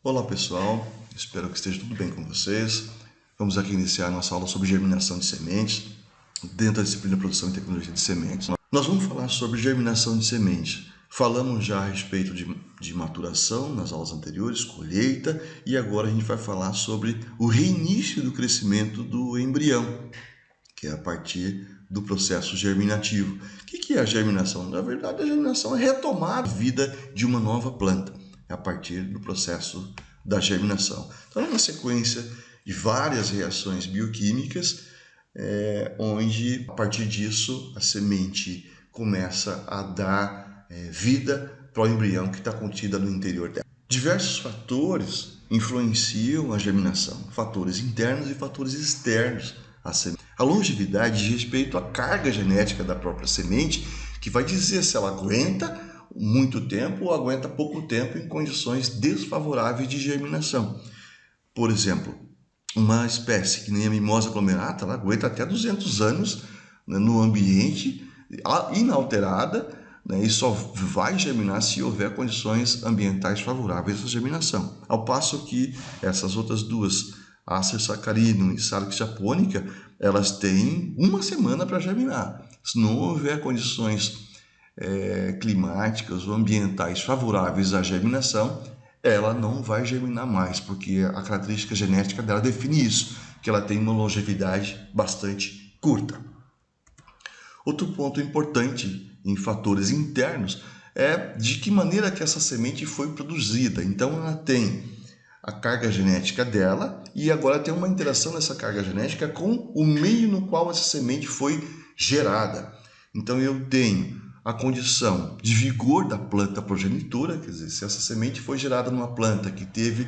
Olá pessoal, espero que esteja tudo bem com vocês. Vamos aqui iniciar nossa aula sobre germinação de sementes, dentro da disciplina Produção e Tecnologia de Sementes. Nós vamos falar sobre germinação de sementes. Falamos já a respeito de maturação nas aulas anteriores, colheita, e agora a gente vai falar sobre o reinício do crescimento do embrião, que é a partir do processo germinativo. O que é a germinação? Na verdade, a germinação é retomar a vida de uma nova planta, a partir do processo da germinação. Então, é uma sequência de várias reações bioquímicas, onde, a partir disso, a semente começa a dar vida para o embrião que está contida no interior dela. Diversos fatores influenciam a germinação, fatores internos e fatores externos à semente. A longevidade diz respeito à carga genética da própria semente, que vai dizer se ela aguenta muito tempo ou aguenta pouco tempo em condições desfavoráveis de germinação. Por exemplo, uma espécie que nem a Mimosa glomerata, ela aguenta até 200 anos, né, no ambiente inalterada, né, e só vai germinar se houver condições ambientais favoráveis à germinação. Ao passo que essas outras duas, Acer saccharinium e Salix japonica, elas têm uma semana para germinar. Se não houver condições climáticas ou ambientais favoráveis à germinação, ela não vai germinar mais, porque a característica genética dela define isso, que ela tem uma longevidade bastante curta. Outro ponto importante em fatores internos é de que maneira que essa semente foi produzida. Então ela tem a carga genética dela e agora tem uma interação dessa carga genética com o meio no qual essa semente foi gerada. Então eu tenho a condição de vigor da planta progenitora, quer dizer, se essa semente foi gerada numa planta que teve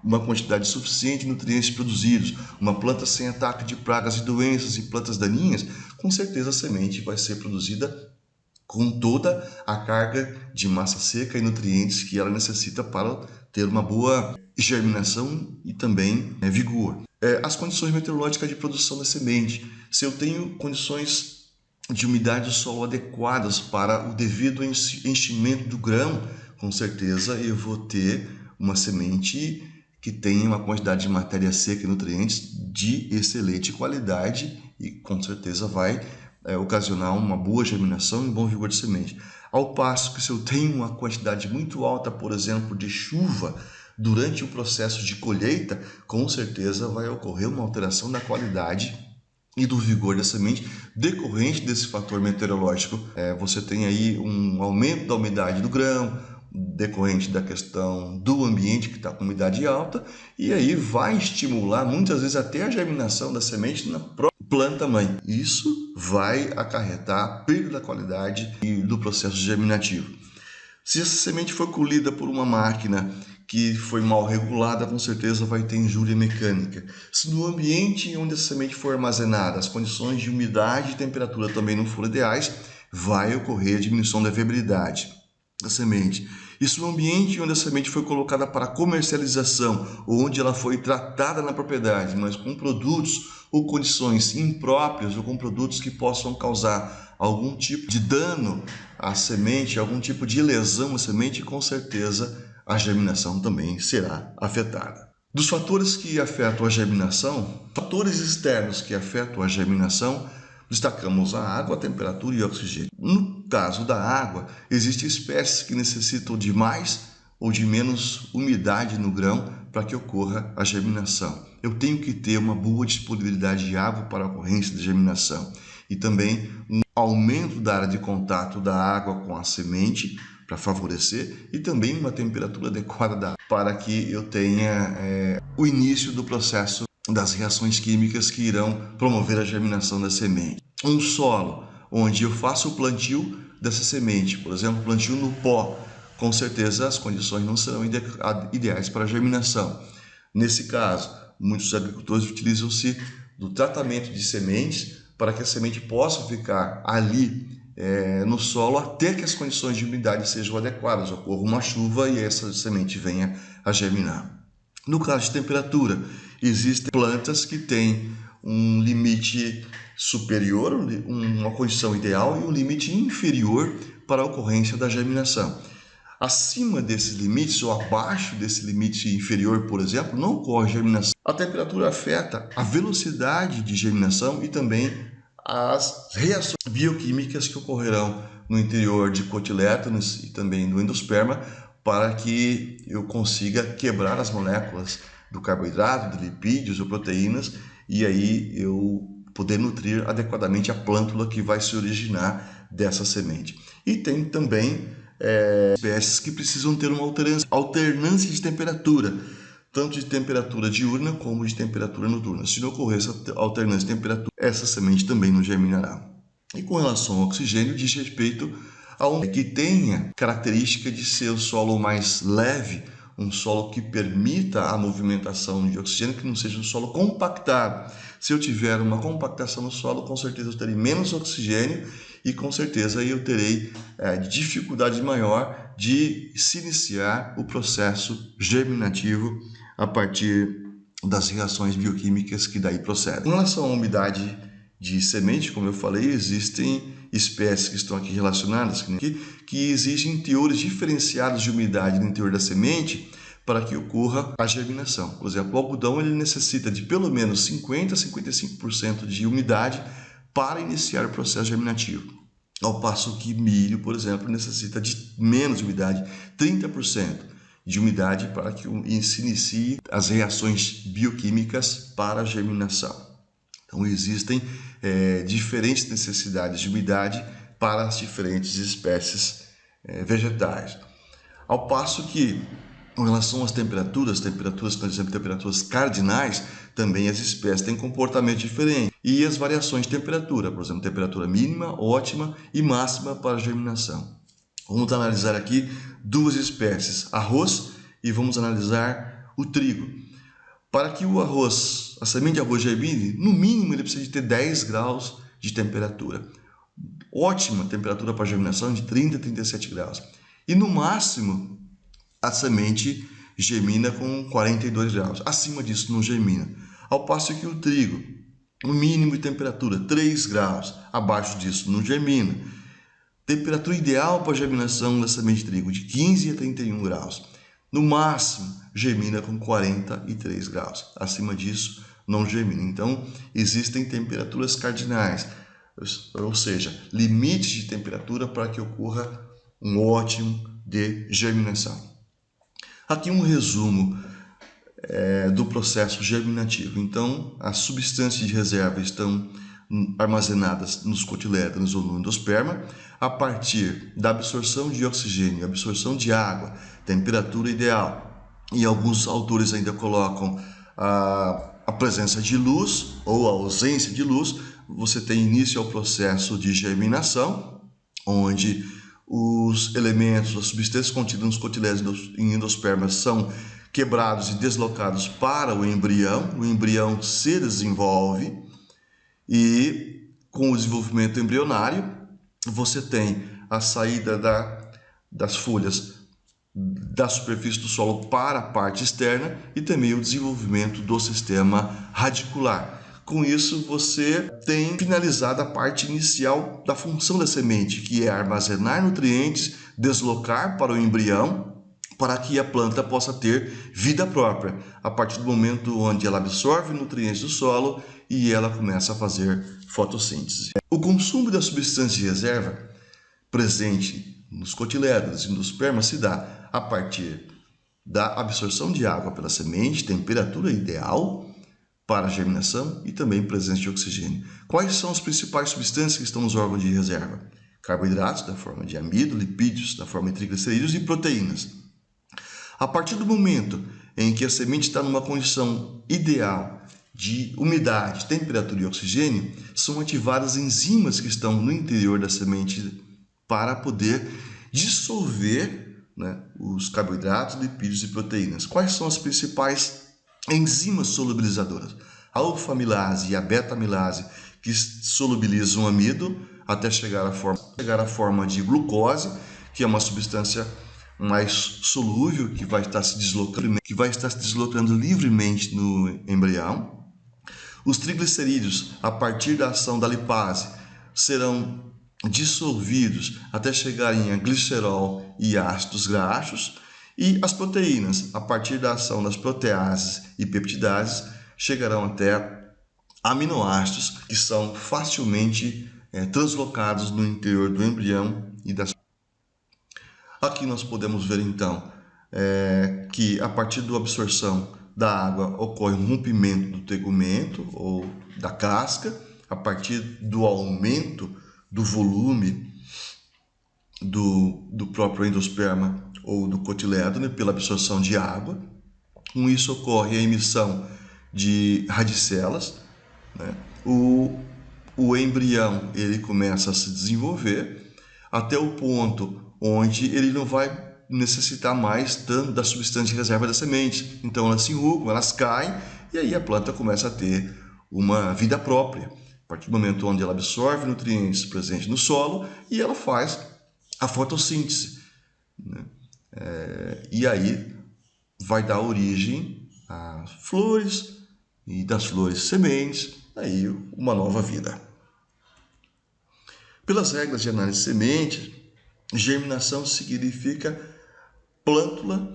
uma quantidade suficiente de nutrientes produzidos, uma planta sem ataque de pragas e doenças e plantas daninhas, com certeza a semente vai ser produzida com toda a carga de massa seca e nutrientes que ela necessita para ter uma boa germinação e também vigor. As condições meteorológicas de produção da semente. Se eu tenho condições de umidade do solo adequadas para o devido enchimento do grão, com certeza eu vou ter uma semente que tenha uma quantidade de matéria seca e nutrientes de excelente qualidade e com certeza vai ocasionar uma boa germinação e um bom vigor de semente. Ao passo que se eu tenho uma quantidade muito alta, por exemplo, de chuva durante o processo de colheita, com certeza vai ocorrer uma alteração da qualidade e do vigor da semente decorrente desse fator meteorológico. Você tem aí um aumento da umidade do grão, decorrente da questão do ambiente que está com umidade alta, e aí vai estimular muitas vezes até a germinação da semente na própria planta mãe. Isso vai acarretar perda da qualidade e do processo germinativo. Se essa semente for colhida por uma máquina que foi mal regulada, com certeza vai ter injúria mecânica. Se no ambiente onde essa semente for armazenada, as condições de umidade e temperatura também não forem ideais, vai ocorrer a diminuição da viabilidade da semente. E se no ambiente onde a semente foi colocada para comercialização, ou onde ela foi tratada na propriedade, mas com produtos ou condições impróprias, ou com produtos que possam causar algum tipo de dano à semente, algum tipo de lesão à semente, com certeza a germinação também será afetada. Dos fatores que afetam a germinação, fatores externos que afetam a germinação, destacamos a água, a temperatura e o oxigênio. No caso da água, existem espécies que necessitam de mais ou de menos umidade no grão para que ocorra a germinação. Eu tenho que ter uma boa disponibilidade de água para a ocorrência da germinação e também um aumento da área de contato da água com a semente para favorecer e também uma temperatura adequada da água para que eu tenha o início do processo das reações químicas que irão promover a germinação da semente. Um solo onde eu faço o plantio dessa semente, por exemplo, plantio no pó, com certeza as condições não serão ideais para a germinação. Nesse caso, muitos agricultores utilizam-se do tratamento de sementes para que a semente possa ficar ali no solo até que as condições de umidade sejam adequadas, ocorra uma chuva e essa semente venha a germinar. No caso de temperatura, existem plantas que têm um limite superior, uma condição ideal, e um limite inferior para a ocorrência da germinação. Acima desses limites ou abaixo desse limite inferior, por exemplo, não ocorre germinação. A temperatura afeta a velocidade de germinação e também as reações bioquímicas que ocorrerão no interior de cotilédones e também no endosperma para que eu consiga quebrar as moléculas do carboidrato, de lipídios ou proteínas e aí eu poder nutrir adequadamente a plântula que vai se originar dessa semente. E tem também espécies que precisam ter uma alternância de temperatura, tanto de temperatura diurna como de temperatura noturna. Se não ocorrer essa alternância de temperatura, essa semente também não germinará. E com relação ao oxigênio, diz respeito a um que tenha característica de ser o solo mais leve, um solo que permita a movimentação de oxigênio, que não seja um solo compactado. Se eu tiver uma compactação no solo, com certeza eu terei menos oxigênio e com certeza eu terei dificuldade maior de se iniciar o processo germinativo a partir das reações bioquímicas que daí procedem. Com relação à umidade de semente, como eu falei, existem espécies que estão aqui relacionadas que exigem teores diferenciados de umidade no interior da semente para que ocorra a germinação. Por exemplo, o algodão ele necessita de pelo menos 50 a 55% de umidade para iniciar o processo germinativo. Ao passo que milho, por exemplo, necessita de menos umidade, 30% de umidade para que se inicie as reações bioquímicas para a germinação. Então existem diferentes necessidades de umidade para as diferentes espécies vegetais. Ao passo que, com relação às temperaturas, por exemplo, temperaturas cardinais, também as espécies têm comportamento diferente. E as variações de temperatura, por exemplo, temperatura mínima, ótima e máxima para a germinação. Vamos analisar aqui duas espécies, arroz e vamos analisar o trigo. Para que a semente de arroz germine, no mínimo ele precisa de ter 10 graus de temperatura. Ótima temperatura para germinação de 30 a 37 graus. E no máximo a semente germina com 42 graus. Acima disso não germina. Ao passo que o trigo, o mínimo de temperatura 3 graus. Abaixo disso não germina. Temperatura ideal para a germinação da semente de trigo de 15 a 31 graus. No máximo, germina com 43 graus. Acima disso, não germina. Então, existem temperaturas cardinais, ou seja, limites de temperatura para que ocorra um ótimo de germinação. Aqui um resumo do processo germinativo. Então, as substâncias de reserva estão armazenadas nos cotilédonos ou no endosperma, a partir da absorção de oxigênio, absorção de água, temperatura ideal, e alguns autores ainda colocam a presença de luz ou a ausência de luz, você tem início ao processo de germinação, onde os elementos, as substâncias contidas nos cotilédonos e endospermas são quebrados e deslocados para o embrião se desenvolve e com o desenvolvimento embrionário você tem a saída das folhas da superfície do solo para a parte externa e também o desenvolvimento do sistema radicular. Com isso, você tem finalizado a parte inicial da função da semente, que é armazenar nutrientes, deslocar para o embrião, para que a planta possa ter vida própria, a partir do momento onde ela absorve nutrientes do solo e ela começa a fazer fotossíntese. O consumo da substância de reserva presente nos cotilédonos e no endosperma se dá a partir da absorção de água pela semente, temperatura ideal para a germinação e também presença de oxigênio. Quais são as principais substâncias que estão nos órgãos de reserva? Carboidratos, da forma de amido, lipídios, da forma de triglicerídeos e proteínas. A partir do momento em que a semente está numa condição ideal de umidade, temperatura e oxigênio, são ativadas enzimas que estão no interior da semente para poder dissolver os carboidratos, lipídios e proteínas. Quais são as principais enzimas solubilizadoras? A alfa-amilase e a beta-amilase, que solubilizam o amido até chegar à forma de glucose, que é uma substância mais solúvel, que vai estar se deslocando livremente no embrião. Os triglicerídeos, a partir da ação da lipase, serão dissolvidos até chegarem a glicerol e ácidos graxos, e as proteínas, a partir da ação das proteases e peptidases, chegarão até aminoácidos que são facilmente translocados no interior do embrião e das. Aqui nós podemos ver então que a partir da absorção da água ocorre um rompimento do tegumento ou da casca, a partir do aumento do volume do próprio endosperma ou do cotilédone pela absorção de água. Com isso ocorre a emissão de radicelas, né? O embrião ele começa a se desenvolver até o ponto onde ele não vai necessitar mais tanto da substância de reserva da semente. Então elas se enrugam, elas caem e aí a planta começa a ter uma vida própria. A partir do momento onde ela absorve nutrientes presentes no solo e ela faz a fotossíntese, né? E aí vai dar origem a flores e das flores sementes, aí uma nova vida. Pelas regras de análise de sementes, germinação significa plântula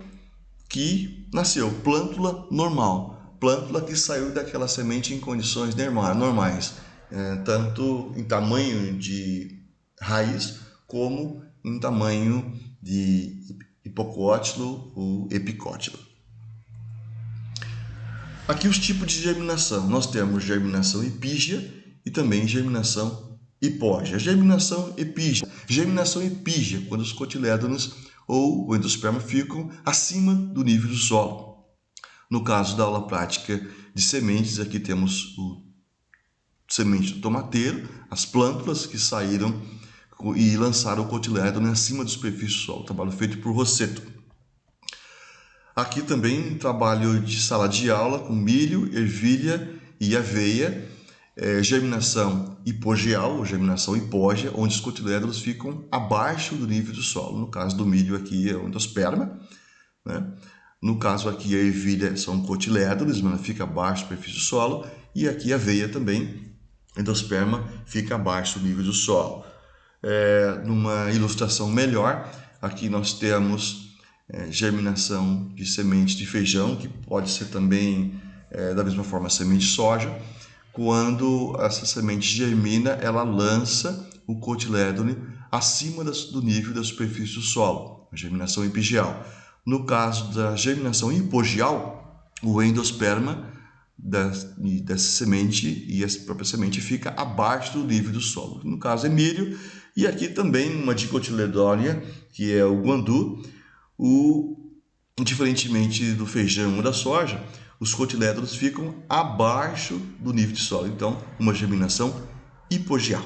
que nasceu, plântula normal, plântula que saiu daquela semente em condições normais, tanto em tamanho de raiz como em tamanho de hipocótilo ou epicótilo. Aqui os tipos de germinação. Nós temos germinação epígia e também germinação hipógia. Germinação epígia. Germinação epígia, quando os cotilédones ou o endosperma ficam acima do nível do solo. No caso da aula prática de sementes, aqui temos o semente do tomateiro, as plântulas que saíram e lançaram o cotilédone acima da superfície do solo. Trabalho feito por Rossetto. Aqui também trabalho de sala de aula com milho, ervilha e aveia, germinação hipogeal, ou germinação hipógea, onde os cotilédonos ficam abaixo do nível do solo. No caso do milho aqui é o endosperma, né? No caso aqui a ervilha são cotilédonos, mas fica abaixo da superfície do solo, e aqui a aveia também, endosperma, fica abaixo do nível do solo. Numa ilustração melhor, aqui nós temos germinação de sementes de feijão, que pode ser também da mesma forma semente de soja. Quando essa semente germina, ela lança o cotilédone acima do nível da superfície do solo, a germinação epigeal. No caso da germinação hipogeal, o endosperma dessa semente e a própria semente fica abaixo do nível do solo. No caso é milho, e aqui também uma dicotiledônia, que é o guandu. Diferentemente do feijão ou da soja, os cotilédonos ficam abaixo do nível de solo. Então, uma germinação hipogeal.